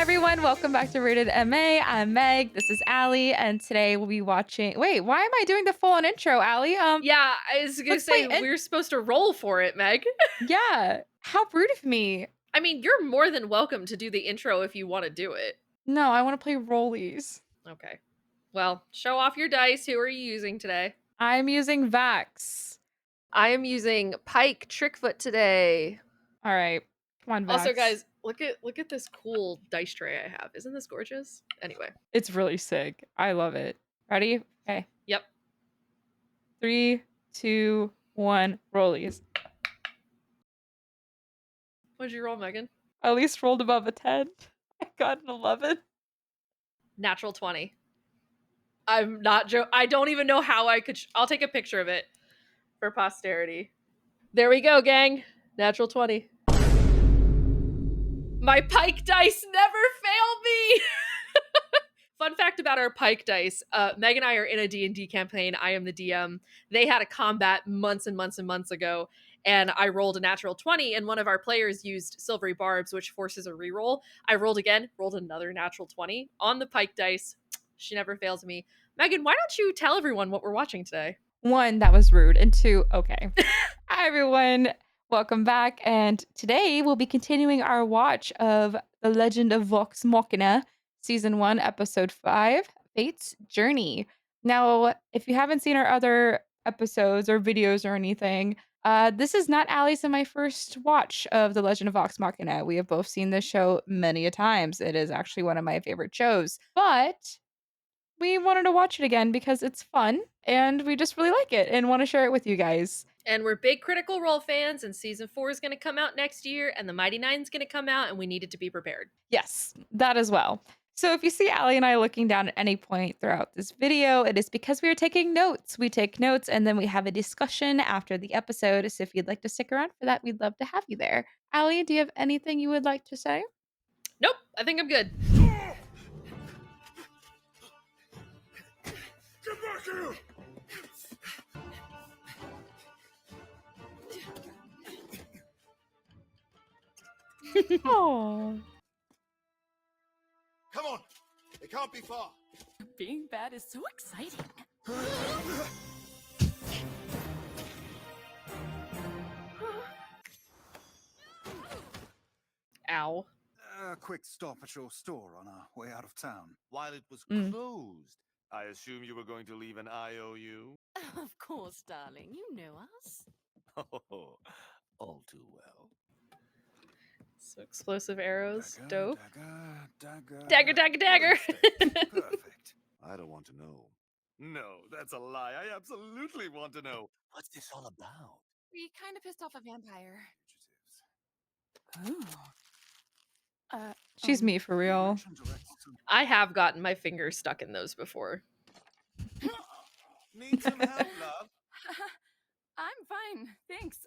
everyone, welcome back to Rated MA. I'm Meg, this is Allie, and today we'll be watching... Wait, why am I doing the full-on intro, Allie? Yeah, I was gonna say we're supposed to roll for it, Meg. Yeah, how rude of me. I mean, you're more than welcome to do the intro if you want to do it. No, I want to play rollies. Okay. Well, show off your dice. Who are you using today? I'm using Vax. I am using Pike Trickfoot today. All right, come on, Vax. Also, guys, look at this cool dice tray I have. Isn't this gorgeous? Anyway. It's really sick. I love it. Ready? Okay. Yep. 3, 2, 1, rollies. What'd you roll, Megan? I at least rolled above a 10. I got an 11. Natural 20. I'm not I don't even know how I could. I'll take a picture of it for posterity. There we go, gang. Natural 20. My Pike dice never failed me. Fun fact about our Pike dice, Meg and I are in a D&D campaign. I am the DM. They had a combat months and months and months ago, and I rolled a natural 20, and one of our players used Silvery Barbs, which forces a reroll. I rolled again, rolled another natural 20 on the Pike dice. She never fails me. Megan, why don't you tell everyone what we're watching today? 1, that was rude, and 2, okay. Hi, everyone. Welcome back, and today we'll be continuing our watch of The Legend of Vox Machina, Season 1, Episode 5, Fate's Journey. Now, if you haven't seen our other episodes or videos or anything, this is not Allie's and my first watch of The Legend of Vox Machina. We have both seen this show many a times. It is actually one of my favorite shows, but we wanted to watch it again because it's fun, and we just really like it and want to share it with you guys. And we're big Critical Role fans, and Season 4 is going to come out next year, and the Mighty Nein is going to come out, and we needed to be prepared. Yes, that as well. So if you see Allie and I looking down at any point throughout this video, it is because we are taking notes. We take notes, and then we have a discussion after the episode. So if you'd like to stick around for that, we'd love to have you there. Allie, do you have anything you would like to say? Nope, I think I'm good. Get back here! Oh. Come on! It can't be far! Being bad is so exciting. Ow. A quick stop at your store on our way out of town. While it was Mm. closed, I assume you were going to leave an IOU? Of course, darling. You know us. Oh, all too well. So explosive arrows. Dagger, Dope. Dagger. Dagger, dagger, dagger. Perfect. I don't want to know. No, that's a lie. I absolutely want to know. What's this all about? We kind of pissed off a vampire. Fugitives. Oh. She's me for real. Direction directs to- I have gotten my finger stuck in those before. Need some help, love? I'm fine. Thanks.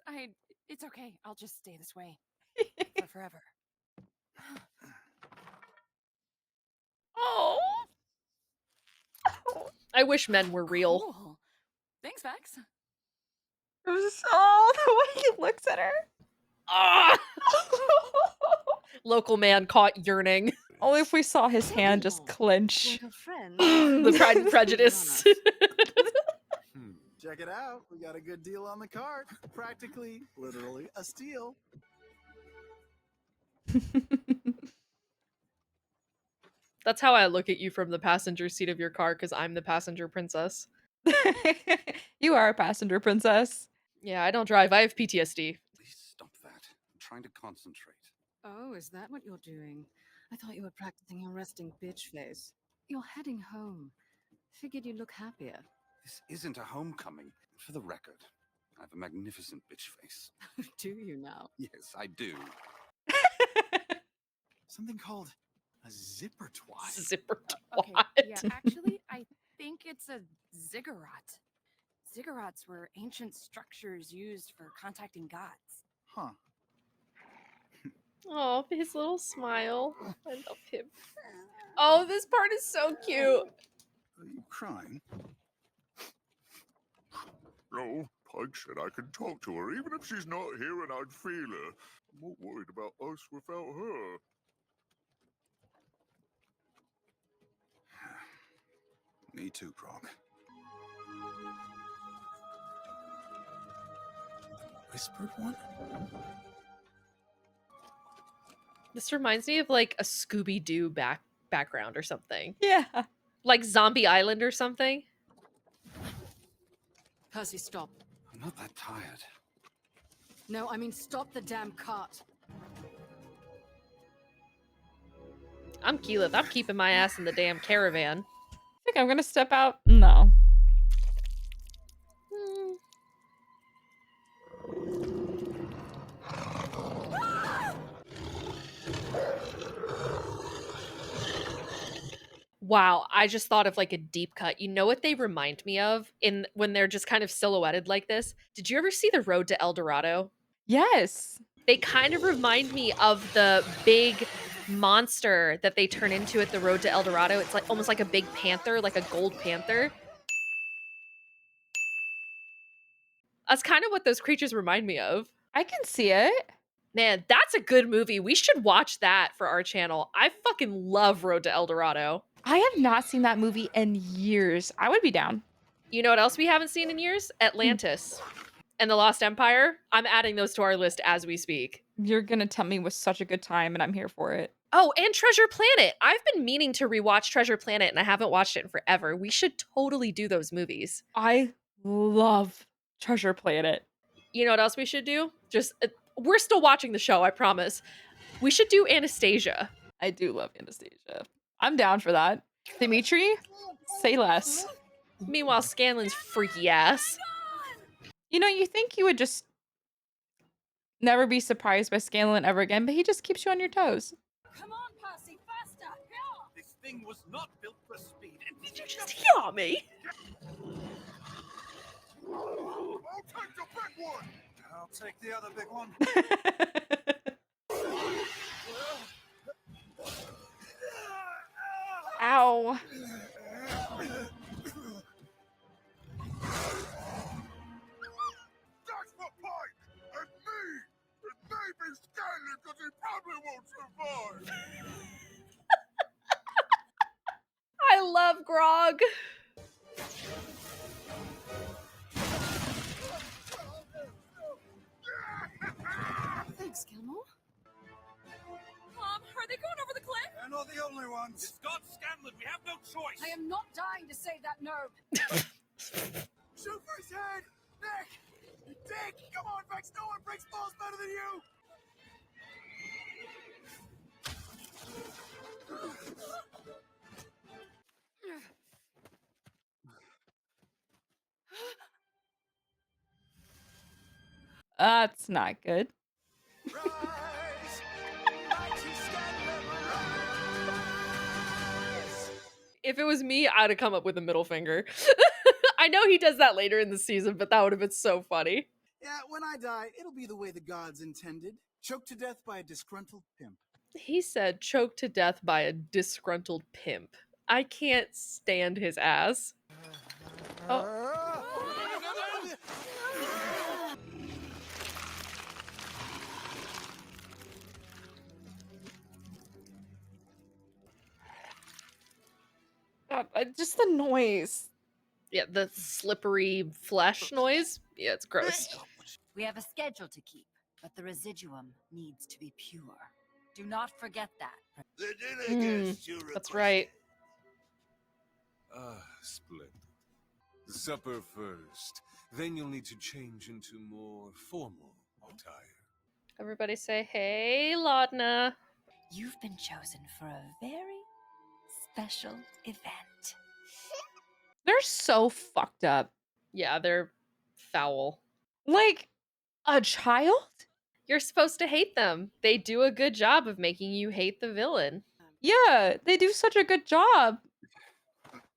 It's okay. I'll just stay this way for forever. Oh. I wish men were real. Cool. Thanks, Vax. It was the way he looks at her. Ah! Local man caught yearning. Only if we saw his hand just clench. Like a friend. The Pride and Prejudice. Check it out. We got a good deal on the cart. Practically, literally, a steal. That's how I look at you from the passenger seat of your car, because I'm the passenger princess. You are a passenger princess. Yeah, I don't drive. I have PTSD. Please stop that. I'm trying to concentrate. Oh, is that what you're doing? I thought you were practicing your resting bitch face. You're heading home. Figured you'd look happier. This isn't a homecoming. For the record, I have a magnificent bitch face. Do you now? Yes, I do. Something called a zipper twat. Zipper Okay, twat. yeah, actually, I think it's a ziggurat. Ziggurats were ancient structures used for contacting gods. Huh. Oh, his little smile. I love him. Oh, this part is so cute. Are you crying? No, Pug said I can talk to her even if she's not here and I'd feel her. I'm more worried about us without her. Me too, Grog. Whispered one? This reminds me of like a Scooby-Doo background or something. Yeah. Like Zombie Island or something. Percy, stop. I'm not that tired. No, I mean stop the damn cart. I'm Keyleth. I'm keeping my ass in the damn caravan. I think I'm gonna step out. No. Hmm. Wow, I just thought of like a deep cut. You know what they remind me of in when they're just kind of silhouetted like this? Did you ever see The Road to El Dorado? Yes. They kind of remind me of the big monster that they turn into at The Road to El Dorado. It's like almost like a big panther, like a gold panther. That's kind of what those creatures remind me of. I can see it. Man, that's a good movie. We should watch that for our channel. I fucking love Road to El Dorado. I have not seen that movie in years. I would be down. You know what else we haven't seen in years? Atlantis and The Lost Empire. I'm adding those to our list as we speak. You're gonna tell me it was such a good time, and I'm here for it. Oh, and Treasure Planet. I've been meaning to rewatch Treasure Planet and I haven't watched it in forever. We should totally do those movies. I love Treasure Planet. You know what else we should do? We're still watching the show, I promise. We should do Anastasia. I do love Anastasia. I'm down for that. Dimitri, say less. Meanwhile, Scanlan's freaky ass. You know, you think you would just never be surprised by Scanlan ever again, but he just keeps you on your toes. Come on, Percy, faster! This thing was not built for speed. Did you just hear me? I'll take the big one! I'll take the other big one. Ow. That's for Pike! And me! And maybe Stanley, because he probably won't survive! I love Grog. Thanks, Gilmore. Mom, are they going over the cliff? They're not the only ones. It's God Scanlan. We have no choice. I am not dying to save that nerve. Shoot for his head! Nick! Dick! Come on, Vex! No one breaks balls better than you! That's not good. Rise! Mighty Scanlan, rise! If it was me, I'd have come up with a middle finger. I know he does that later in the season, but that would have been so funny. Yeah, when I die, it'll be the way the gods intended. Choked to death by a disgruntled pimp. He said choked to death by a disgruntled pimp. I can't stand his ass. Just the noise. Yeah, the slippery flesh noise. Yeah, it's gross. We have a schedule to keep, but the residuum needs to be pure. Do not forget that. The dinner guests you That's requested. right. Ah, splendid. Supper first. Then you'll need to change into more formal attire. Everybody say, hey, Laudna. You've been chosen for a very special event. They're so fucked up. Yeah, they're foul. Like a child? You're supposed to hate them. They do a good job of making you hate the villain. Yeah, they do such a good job.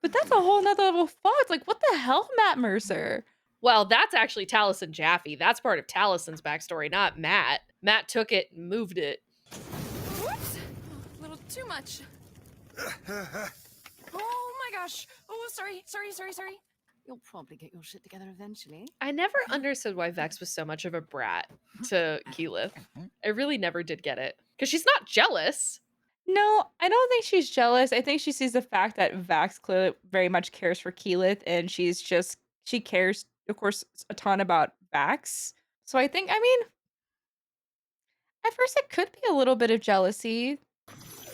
But that's a whole nother level fucked. Like, what the hell, Matt Mercer? Well, that's actually Taliesin Jaffe. That's part of Talison's backstory, not Matt. Matt took it and moved it. Whoops! A little too much. Oh my gosh! Oh, sorry. You'll probably get your shit together eventually. I never understood why Vex was so much of a brat to Keyleth. I really never did get it. Because she's not jealous. No, I don't think she's jealous. I think she sees the fact that Vax clearly very much cares for Keyleth, and she cares, of course, a ton about Vax. So I mean, at first it could be a little bit of jealousy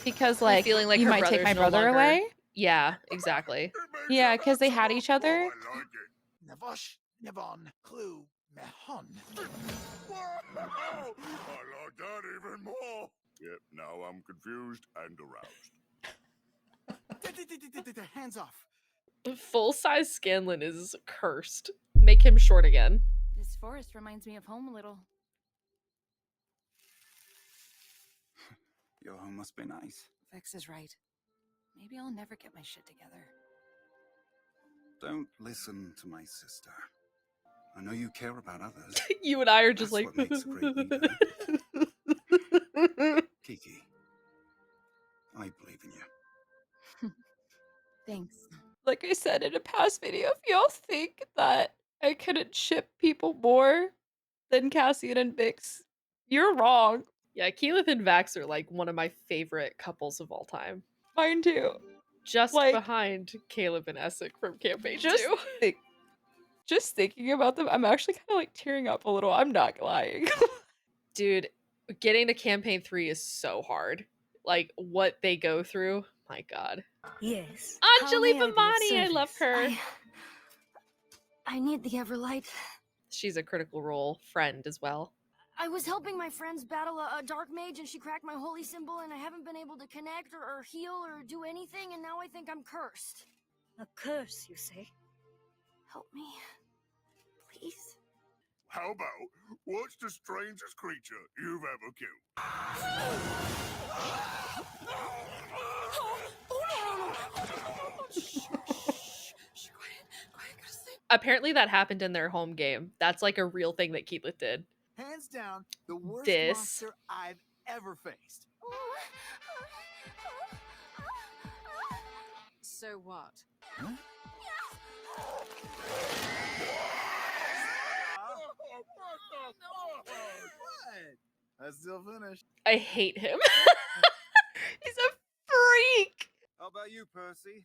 because, The like, feeling like you her might take brother's my no brother longer. away. Yeah, exactly. It makes Yeah, them because they had handsomer. each other. Oh, I like it. Navosh, Navon, Clue, Mehon. Wow! I like that even more. Yep, now I'm confused and aroused. Hands off. Full-size Scanlan is cursed. Make him short again. This forest reminds me of home a little. Your home must be nice. Vex is right. Maybe I'll never get my shit together. Don't listen to my sister. I know you care about others. You and I are just That's like. what makes a great leader. Kiki, I believe in you. Thanks. Like I said in a past video, if y'all think that I couldn't ship people more than Cassian and Vix, you're wrong. Yeah, Keyleth and Vax are like one of my favorite couples of all time. Mine too. Just Like, behind Caleb and Essek from campaign just 2. just thinking about them, I'm actually kind of like tearing up a little. I'm not lying. Dude, getting to campaign 3 is so hard. Like what they go through. My god. Yes. Anjali Bhamani, I love her. I need the Everlight. She's a critical role friend as well. I was helping my friends battle a dark mage and she cracked my holy symbol and I haven't been able to connect or heal or do anything and now I think I'm cursed. A curse, you say? Help me. Please? How about, what's the strangest creature you've ever killed? Apparently that happened in their home game. That's like a real thing that Keyleth did. Hands down, the worst This. monster I've ever faced. So what? Huh? What? I still finished. I hate him. He's a freak. How about you, Percy?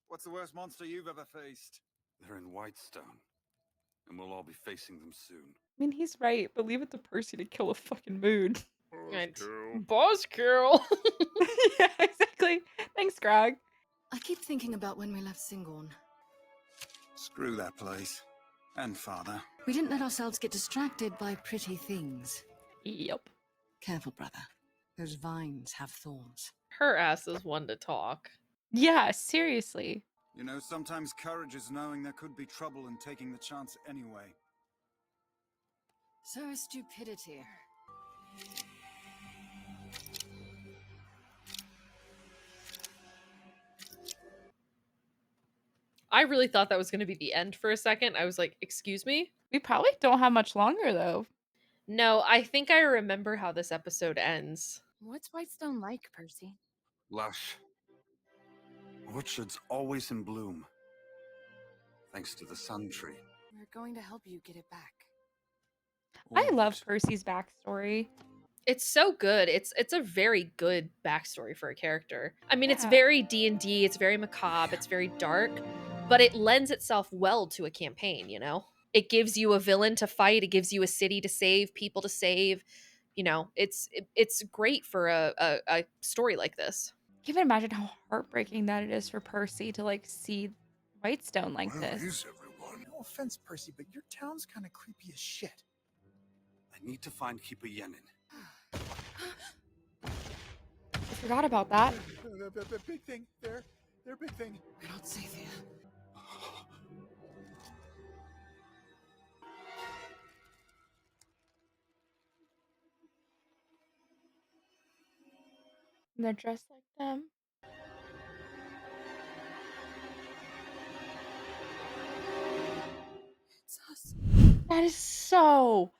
What's the worst monster you've ever faced? They're in Whitestone, and we'll all be facing them soon. I mean, he's right, but leave it to Percy to kill a fucking mood. And Buzzkill. Buzzkill. Yeah, exactly. Thanks, Greg. I keep thinking about when we left Singorn. Screw that place. And father. We didn't let ourselves get distracted by pretty things. Yep. Careful, brother. Those vines have thorns. Her ass is one to talk. Yeah, seriously. You know, sometimes courage is knowing there could be trouble and taking the chance anyway. So is stupidity. I really thought that was going to be the end for a second. I was like, excuse me? We probably don't have much longer, though. No, I think I remember how this episode ends. What's Whitestone like, Percy? Lush. Orchards always in bloom. Thanks to the sun tree. We're going to help you get it back. I love Always. Percy's backstory. It's so good. It's a very good backstory for a character. I mean, it's Yeah. very D&D, it's very macabre, it's very dark, but it lends itself well to a campaign, you know? It gives you a villain to fight, it gives you a city to save, people to save. You know, it's great for a story like this. You can imagine how heartbreaking that it is for Percy to like see Whitestone like Where this. is everyone? No offense, Percy, but your town's kind of creepy as shit. I need to find Keeper Yenin. I forgot about that. The big thing. Their big thing. We're not safe here. And they're dressed like them. It's us. That is so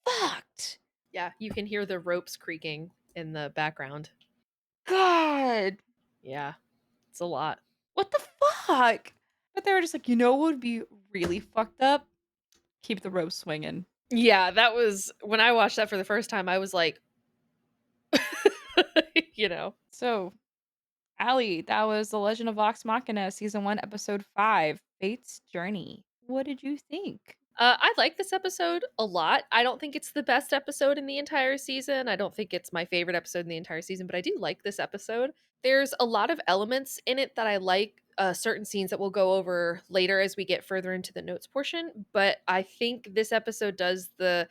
fucked. Yeah, you can hear the ropes creaking in the background. God. Yeah, it's a lot. What the fuck? But they were just like, you know what would be really fucked up? Keep the rope swinging. Yeah, that was when I watched that for the first time, I was like, you know. So, Allie, that was The Legend of Vox Machina, Season 1, Episode 5, Fate's Journey. What did you think? I like this episode a lot. I don't think it's the best episode in the entire season. I don't think it's my favorite episode in the entire season, but I do like this episode. There's a lot of elements in it that I like, certain scenes that we'll go over later as we get further into the notes portion, but I think this episode does the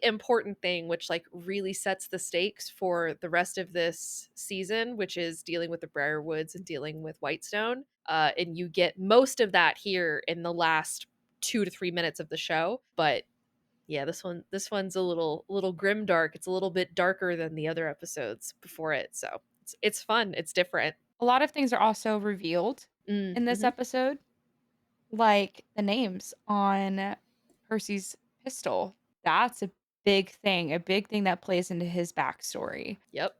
important thing, which like really sets the stakes for the rest of this season, which is dealing with the Briarwoods and dealing with Whitestone. And you get most of that here in the last 2 to 3 minutes of the show. But yeah, this one's a little grim dark. It's a little bit darker than the other episodes before it. So it's fun. It's different. A lot of things are also revealed in this episode, like the names on Percy's pistol. That's a big thing that plays into his backstory. Yep.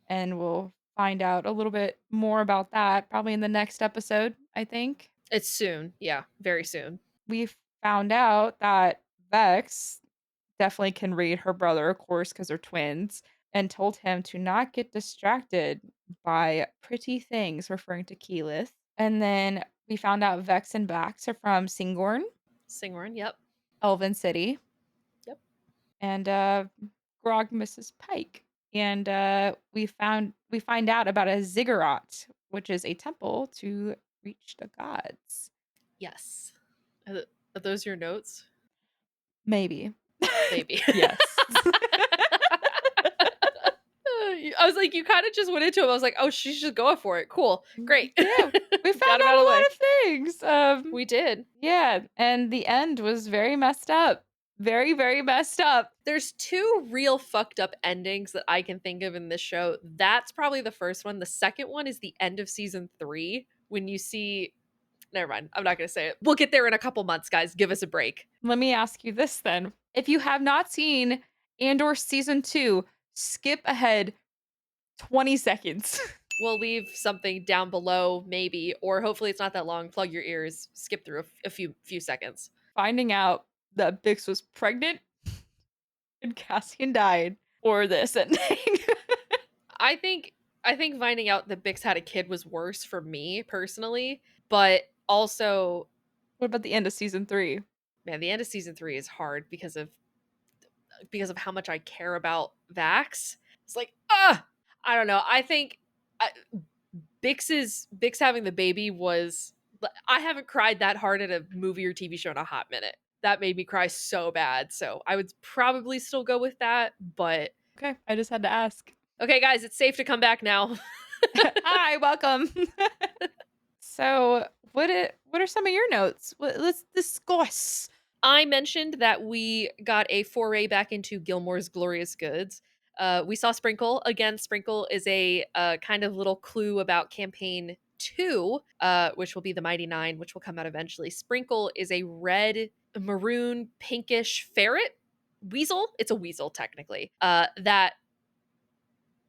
And we'll find out a little bit more about that probably in the next episode, I think. It's soon. Yeah, very soon. We found out that Vex definitely can read her brother, of course, because they're twins, and told him to not get distracted by pretty things, referring to Keyleth. And then we found out Vex and Bax are from Singorn, Yep. Elven City. Yep. And Grog Mrs. Pike. And we find out about a ziggurat, which is a temple to reach the gods. Yes. Are those your notes? Maybe. Maybe. Yes. I was like, you kind of just went into it. I was like, oh, she's just going for it. Cool. Great. Yeah. We found out a lot of things. We did. Yeah. And the end was very messed up. Very, very messed up. There's 2 real fucked up endings that I can think of in this show. That's probably the first one. The second one is the end of season 3 when you see... Never mind. I'm not going to say it. We'll get there in a couple months, guys. Give us a break. Let me ask you this then. If you have not seen Andor season 2, skip ahead 20 seconds. We'll leave something down below, maybe, or hopefully it's not that long. Plug your ears. Skip through a few seconds. Finding out that Bix was pregnant and Cassian died, or this ending. I think finding out that Bix had a kid was worse for me personally, but also, what about the end of season 3? Man, the end of season 3 is hard because of how much I care about Vax. It's like, I don't know. I think Bix having the baby was... I haven't cried that hard at a movie or TV show in a hot minute. That made me cry so bad. So I would probably still go with that, but... Okay, I just had to ask. Okay, guys, it's safe to come back now. Hi, welcome. So, what are some of your notes? Let's discuss. I mentioned that we got a foray back into Gilmore's Glorious Goods. We saw Sprinkle. Again, Sprinkle is a kind of little clue about campaign 2, which will be the Mighty Nein, which will come out eventually. Sprinkle is a red, maroon, pinkish ferret weasel. It's a weasel, technically, that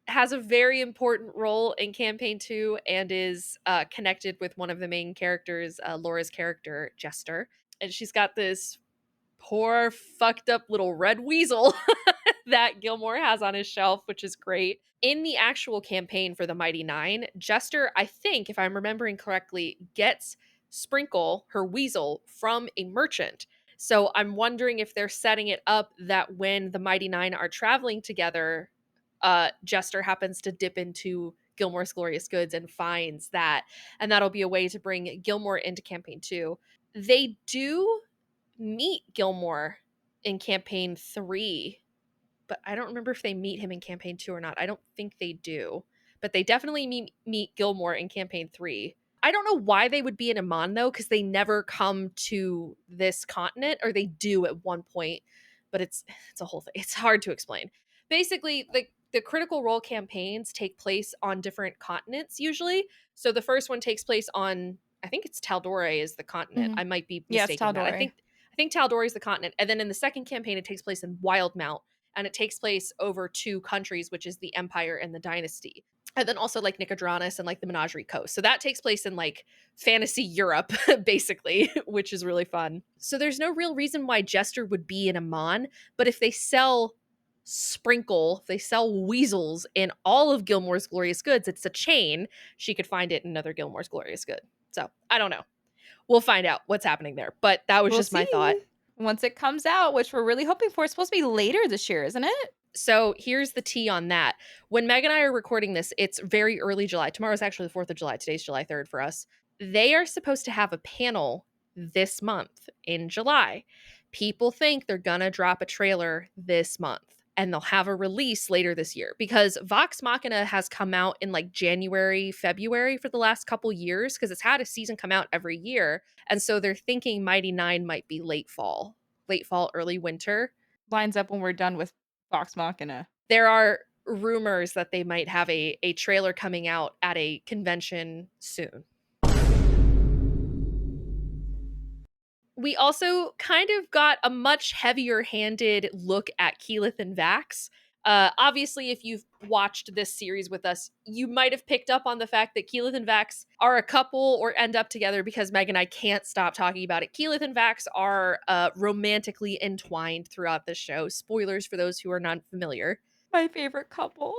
has a very important role in campaign 2 and is connected with one of the main characters, Laura's character, Jester. And she's got this poor, fucked up little red weasel that Gilmore has on his shelf, which is great. In the actual campaign for the Mighty Nein, Jester, I think, if I'm remembering correctly, gets Sprinkle, her weasel, from a merchant. So I'm wondering if they're setting it up that when the Mighty Nein are traveling together, Jester happens to dip into Gilmore's Glorious Goods and finds that. And that'll be a way to bring Gilmore into campaign 2. They do meet Gilmore in campaign 3, but I don't remember if they meet him in campaign 2 or not. I don't think they do, but they definitely meet Gilmore in campaign 3. I don't know why they would be in Amman though, because they never come to this continent, or they do at one point, but it's a whole thing. It's hard to explain. Basically, the Critical Role campaigns take place on different continents usually. So the first one takes place on, I think it's Taldore is the continent. I might be mistaken. Yes, Taldore. I think Taldore is the continent. And then in the second campaign, it takes place in Wildmount, and it takes place over 2 countries, which is the Empire and the Dynasty. And then also like Nicodranus and like the Menagerie Coast. So that takes place in like fantasy Europe, basically, which is really fun. So there's no real reason why Jester would be in Amman, but if they sell sprinkle, they sell weasels in all of Gilmore's Glorious Goods. It's a chain. She could find it in another Gilmore's Glorious Good. So I don't know. We'll find out what's happening there. But that was We'll just my thought. see once it comes out, which we're really hoping for. It's supposed to be later this year, isn't it? So here's the tea on that. When Meg and I are recording this, it's very early July. Tomorrow's actually the 4th of July. Today's July 3rd for us. They are supposed to have a panel this month in July. People think they're gonna drop a trailer this month and they'll have a release later this year because Vox Machina has come out in like January, February for the last couple years because it's had a season come out every year. And so they're thinking Mighty Nein might be late fall, early winter. Lines up when we're done with Vox Machina. There are rumors that they might have a trailer coming out at a convention soon. We also kind of got a much heavier-handed look at Keyleth and Vax. Obviously, if you've watched this series with us, you might have picked up on the fact that Keyleth and Vax are a couple or end up together because Meg and I can't stop talking about it. Keyleth and Vax are romantically entwined throughout the show. Spoilers for those who are not familiar. My favorite couple.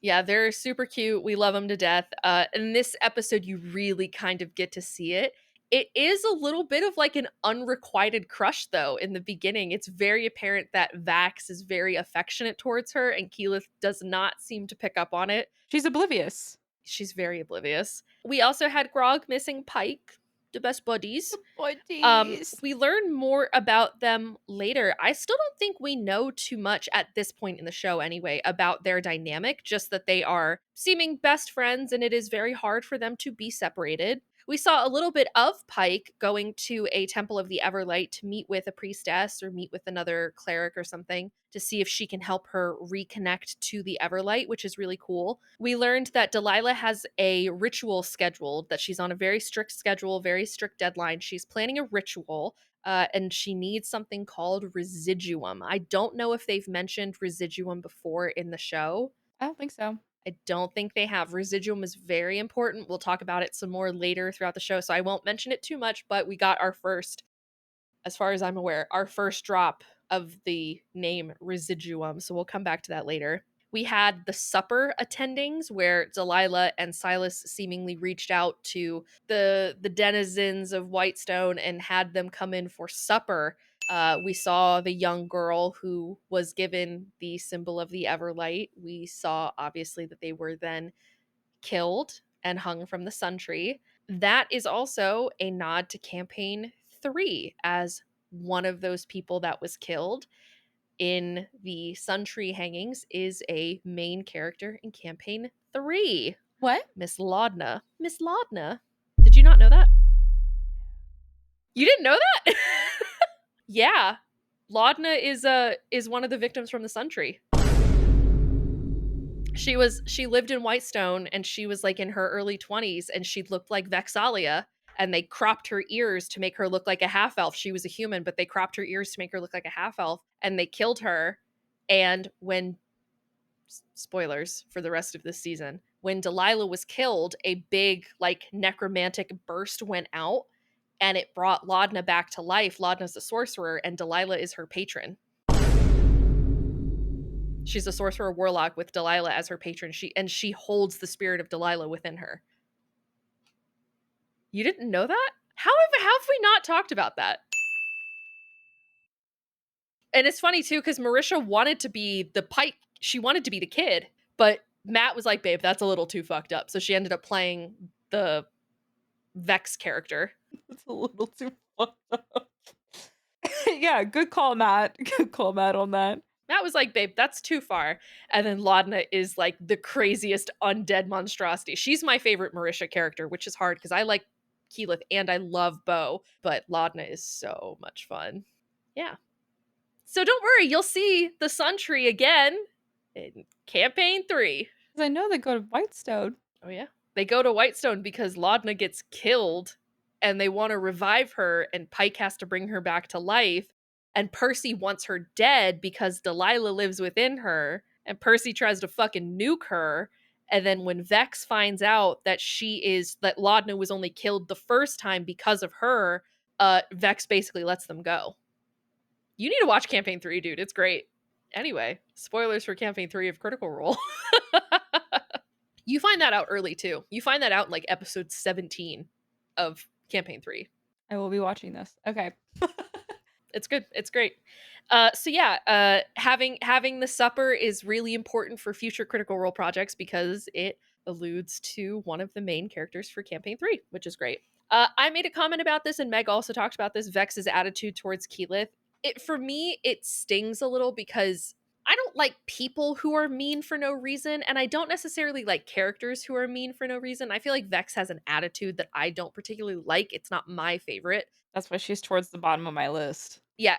Yeah, they're super cute. We love them to death. In this episode, you really kind of get to see it. It is a little bit of like an unrequited crush, though, in the beginning. It's very apparent that Vax is very affectionate towards her, and Keyleth does not seem to pick up on it. She's oblivious. She's very oblivious. We also had Grog missing Pike, the best buddies. Buddies. We learn more about them later. I still don't think we know too much at this point in the show anyway about their dynamic, just that they are seeming best friends and it is very hard for them to be separated. We saw a little bit of Pike going to a Temple of the Everlight to meet with a priestess or meet with another cleric or something to see if she can help her reconnect to the Everlight, which is really cool. We learned that Delilah has a ritual scheduled, that she's on a very strict schedule, very strict deadline. She's planning a ritual, and she needs something called residuum. I don't know if they've mentioned residuum before in the show. I don't think so. I don't think they have. Residuum is very important. We'll talk about it some more later throughout the show, so I won't mention it too much, but we got our first, as far as I'm aware, our first drop of the name Residuum, so we'll come back to that later. We had the supper attendings where Delilah and Silas seemingly reached out to the denizens of Whitestone and had them come in for supper. We saw the young girl who was given the symbol of the Everlight. We saw, obviously, that they were then killed and hung from the sun tree. That is also a nod to Campaign 3, as one of those people that was killed in the sun tree hangings is a main character in Campaign 3. What? Miss Laudna. Miss Laudna. Did you not know that? You didn't know that? Yeah. Laudna is one of the victims from the Sun Tree. She lived in Whitestone and she was like in her early 20s and she looked like Vexalia and they cropped her ears to make her look like a half-elf. She was a human, but they cropped her ears to make her look like a half-elf and they killed her. And when, spoilers for the rest of this season, when Delilah was killed, a big like necromantic burst went out and it brought Laudna back to life. Laudna's a sorcerer and Delilah is her patron. She's a sorcerer warlock with Delilah as her patron. She holds the spirit of Delilah within her. You didn't know that? How have we not talked about that? And it's funny too, because Marisha wanted to be the Pike. She wanted to be the kid, but Matt was like, babe, that's a little too fucked up. So she ended up playing the Vex character. That's a little too fucked up. Yeah, good call, Matt. Good call, Matt, on that. Matt was like, babe, that's too far. And then Laudna is like the craziest undead monstrosity. She's my favorite Marisha character, which is hard because I like Keyleth and I love Bo, but Laudna is so much fun. Yeah. So don't worry, you'll see the Sun Tree again in Campaign 3. Because I know they go to Whitestone. Oh yeah. They go to Whitestone because Laudna gets killed and they want to revive her and Pike has to bring her back to life. And Percy wants her dead because Delilah lives within her. And Percy tries to fucking nuke her. And then when Vex finds out that that Laudna was only killed the first time because of her, Vex basically lets them go. You need to watch Campaign 3, dude. It's great. Anyway, spoilers for Campaign 3 of Critical Role. You find that out early too. You find that out in like episode 17 of Campaign 3. I will be watching this. Okay. It's good. It's great. So yeah, having the supper is really important for future Critical Role projects because it alludes to one of the main characters for Campaign 3, which is great. I made a comment about this, and Meg also talked about this. Vex's attitude towards Keyleth. For me, it stings a little because I don't like people who are mean for no reason, and I don't necessarily like characters who are mean for no reason. I feel like Vex has an attitude that I don't particularly like. It's not my favorite. That's why she's towards the bottom of my list. Yeah,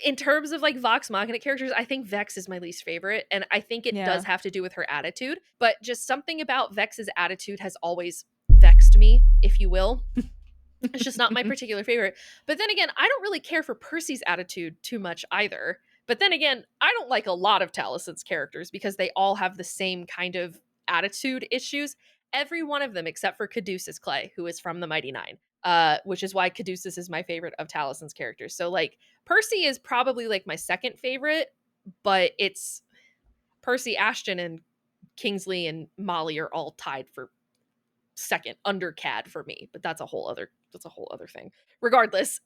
in terms of like Vox Machina characters, I think Vex is my least favorite, and I think it does have to do with her attitude. But just something about Vex's attitude has always vexed me, if you will. It's just not my particular favorite. But then again, I don't really care for Percy's attitude too much either. But then again, I don't like a lot of Talison's characters because they all have the same kind of attitude issues. Every one of them except for Caduceus Clay, who is from the Mighty Nein. Which is why Caduceus is my favorite of Talison's characters. So like Percy is probably like my second favorite, but it's Percy, Ashton, and Kingsley and Molly are all tied for second under Cad for me, but that's a whole other thing. Regardless,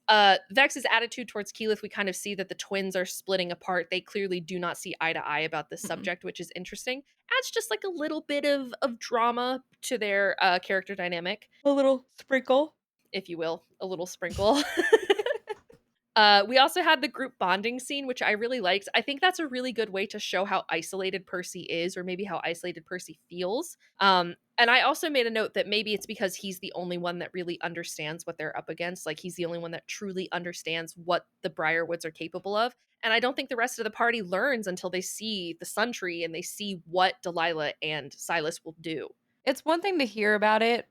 Vex's attitude towards Keyleth, we kind of see that the twins are splitting apart. They clearly do not see eye to eye about this subject, which is interesting. Adds just like a little bit of drama to their character dynamic. A little sprinkle, if you will, a little sprinkle. We also had the group bonding scene, which I really liked. I think that's a really good way to show how isolated Percy is, or maybe how isolated Percy feels. And I also made a note that maybe it's because he's the only one that really understands what they're up against. Like, he's the only one that truly understands what the Briarwoods are capable of. And I don't think the rest of the party learns until they see the Sun Tree and they see what Delilah and Silas will do. It's one thing to hear about it.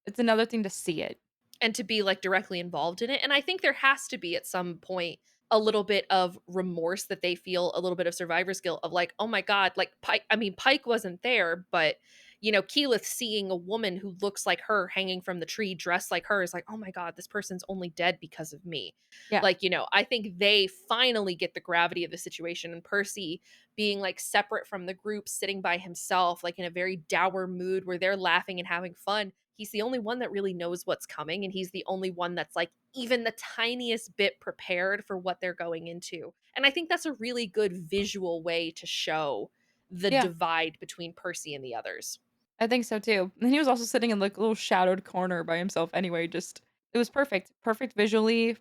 It's another thing to see it. And to be like directly involved in it. And I think there has to be at some point a little bit of remorse that they feel, a little bit of survivor's guilt of like, oh my God, like Pike wasn't there, but you know, Keyleth seeing a woman who looks like her hanging from the tree dressed like her is like, oh my God, this person's only dead because of me. Yeah. Like, you know, I think they finally get the gravity of the situation, and Percy being like separate from the group, sitting by himself, like in a very dour mood where they're laughing and having fun. He's the only one that really knows what's coming, and he's the only one that's like even the tiniest bit prepared for what they're going into. And I think that's a really good visual way to show the divide between Percy and the others. I think so too. And he was also sitting in like a little shadowed corner by himself anyway. Just, it was perfect. Perfect visually,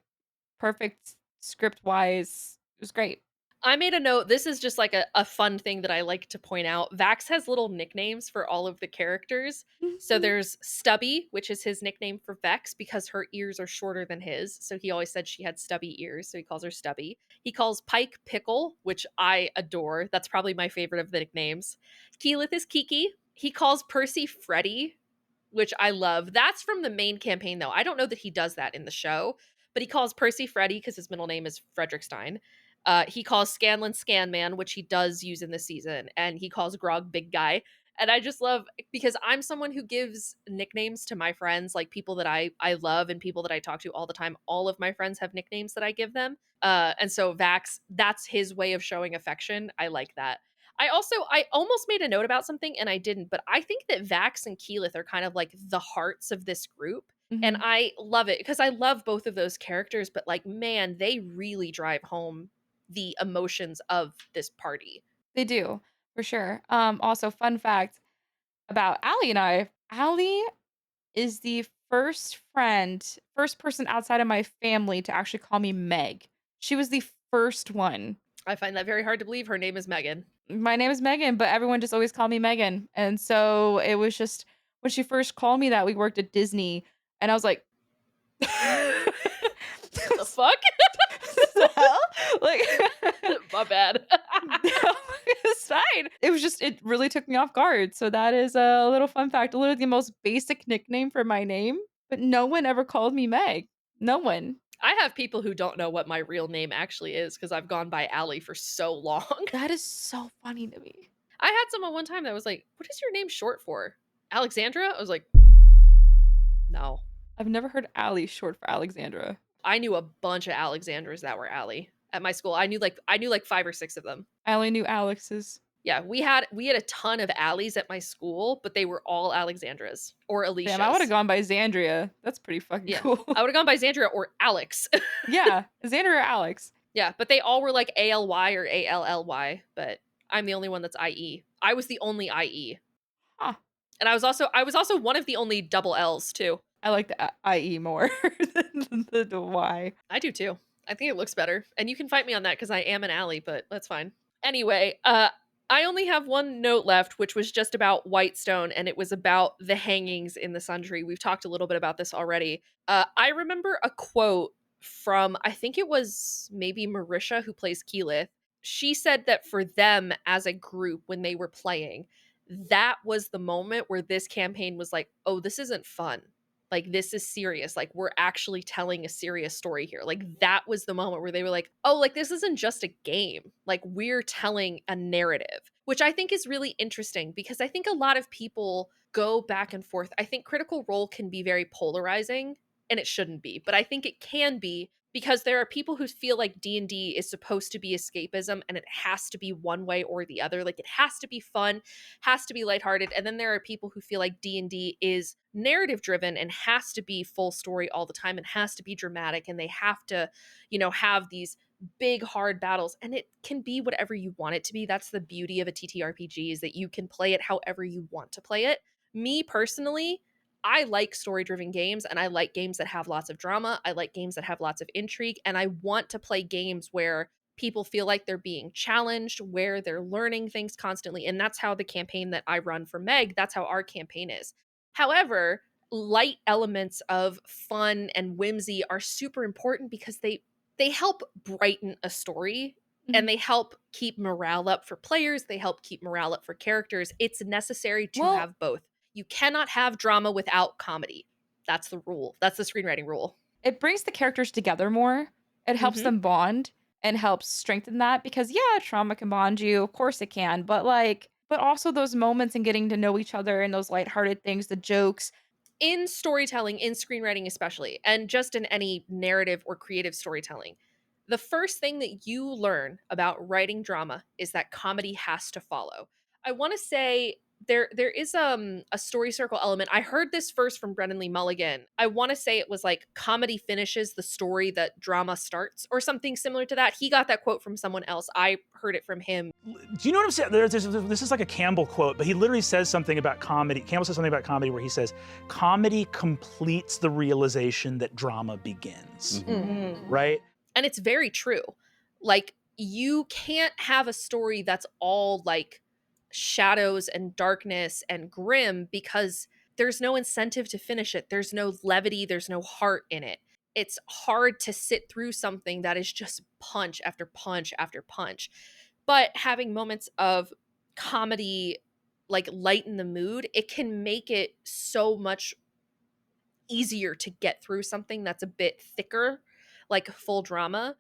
perfect script wise. It was great. I made a note. This is just like a fun thing that I like to point out. Vax has little nicknames for all of the characters. So there's Stubby, which is his nickname for Vex because her ears are shorter than his. So he always said she had stubby ears. So he calls her Stubby. He calls Pike Pickle, which I adore. That's probably my favorite of the nicknames. Keyleth is Kiki. He calls Percy Freddy, which I love. That's from the main campaign, though. I don't know that he does that in the show, but he calls Percy Freddy because his middle name is Frederick Stein. He calls Scanlan Scanman, which he does use in this season, and he calls Grog Big Guy. And I just love, because I'm someone who gives nicknames to my friends, like people that I love and people that I talk to all the time. All of my friends have nicknames that I give them. And so Vax, that's his way of showing affection. I like that. I almost made a note about something and I didn't, but I think that Vax and Keyleth are kind of like the hearts of this group. And I love it because I love both of those characters, but like, man, they really drive home the emotions of this party. They do, for sure. Also, fun fact about Allie and I. Allie is the first person outside of my family to actually call me Meg. She was the first one. I find that very hard to believe. Her name is Megan. My name is Megan, but everyone just always called me Megan. And so it was just, when she first called me that, we worked at Disney, and I was like, the fuck? Like, my bad. It's fine. It really took me off guard. So that is a little fun fact. Literally the most basic nickname for my name, but no one ever called me Meg. No one. I have people who don't know what my real name actually is because I've gone by Allie for so long. That is so funny to me. I had someone one time that was like, what is your name short for? Alexandra? I was like, no. I've never heard Allie short for Alexandra. I knew a bunch of Alexandras that were Allie. at my school. I knew like 5 or 6 of them. I only knew Alex's. Yeah, we had a ton of Allies at my school, but they were all Alexandras or Alicias. Damn, I would have gone by Xandria. That's pretty fucking cool. I would have gone by Xandria or Alex. Yeah, Xandria or Alex. Yeah, but they all were like ALY or ALLY, but I'm the only one that's IE. I was the only IE. Huh. And I was also one of the only double L's too. I like the IE more than the Y. I do too. I think it looks better. And you can fight me on that because I am an ally, but that's fine. Anyway, I only have one note left, which was just about Whitestone, and it was about the hangings in the Sundry. We've talked a little bit about this already. I remember a quote from, I think it was maybe Marisha, who plays Keyleth. She said that for them as a group, when they were playing, that was the moment where this campaign was like, oh, this isn't fun. Like, this is serious. Like, we're actually telling a serious story here. Like, that was the moment where they were like, oh, like, this isn't just a game. Like, we're telling a narrative, which I think is really interesting because I think a lot of people go back and forth. I think Critical Role can be very polarizing, and it shouldn't be, but I think it can be because there are people who feel like D&D is supposed to be escapism and it has to be one way or the other. Like, it has to be fun, has to be lighthearted. And then there are people who feel like D&D is narrative driven and has to be full story all the time and has to be dramatic, and they have to, you know, have these big hard battles, and it can be whatever you want it to be. That's the beauty of a TTRPG, is that you can play it however you want to play it. Me personally, I like story-driven games, and I like games that have lots of drama. I like games that have lots of intrigue, and I want to play games where people feel like they're being challenged, where they're learning things constantly, and that's how the campaign that I run for Meg, that's how our campaign is. However, light elements of fun and whimsy are super important because they help brighten a story, and they help keep morale up for players. They help keep morale up for characters. It's necessary to have both. You cannot have drama without comedy. That's the rule. That's the screenwriting rule. It brings the characters together more. It helps them bond and helps strengthen that because, yeah, trauma can bond you. Of course it can. But also those moments and getting to know each other and those lighthearted things, the jokes. In storytelling, in screenwriting especially, and just in any narrative or creative storytelling, the first thing that you learn about writing drama is that comedy has to follow. I want to say there is a story circle element. I heard this first from Brendan Lee Mulligan. I want to say it was like comedy finishes the story that drama starts, or something similar to that. He got that quote from someone else. I heard it from him. Do you know what I'm saying? This is like a Campbell quote, but he literally says something about comedy. Campbell says something about comedy where he says, comedy completes the realization that drama begins, right? And it's very true. Like, you can't have a story that's all like shadows and darkness and grim because there's no incentive to finish it. There's no levity, there's no heart in it. It's hard to sit through something that is just punch after punch after punch. But having moments of comedy like lighten the mood, it can make it so much easier to get through something that's a bit thicker, like full drama.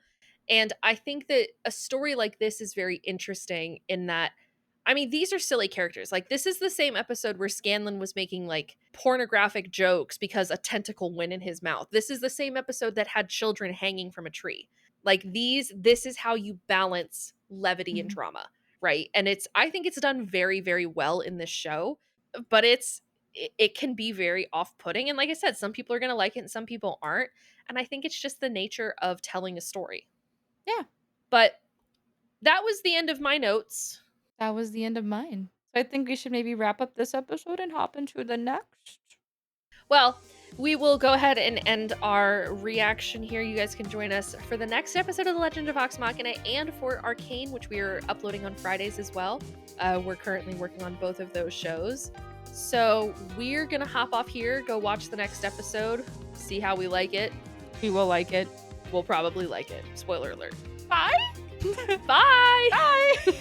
And I think that a story like this is very interesting in that, I mean, these are silly characters. Like, this is the same episode where Scanlan was making like pornographic jokes because a tentacle went in his mouth. This is the same episode that had children hanging from a tree. Like, this is how you balance levity and drama, right? And I think it's done very, very well in this show, but it can be very off-putting. And like I said, some people are going to like it and some people aren't. And I think it's just the nature of telling a story. Yeah. But that was the end of my notes. That was the end of mine. So I think we should maybe wrap up this episode and hop into the next. Well, we will go ahead and end our reaction here. You guys can join us for the next episode of The Legend of Vox Machina and for Arcane, which we are uploading on Fridays as well. We're currently working on both of those shows. So we're going to hop off here, go watch the next episode, see how we like it. We will like it. We'll probably like it. Spoiler alert. Bye! Bye! Bye!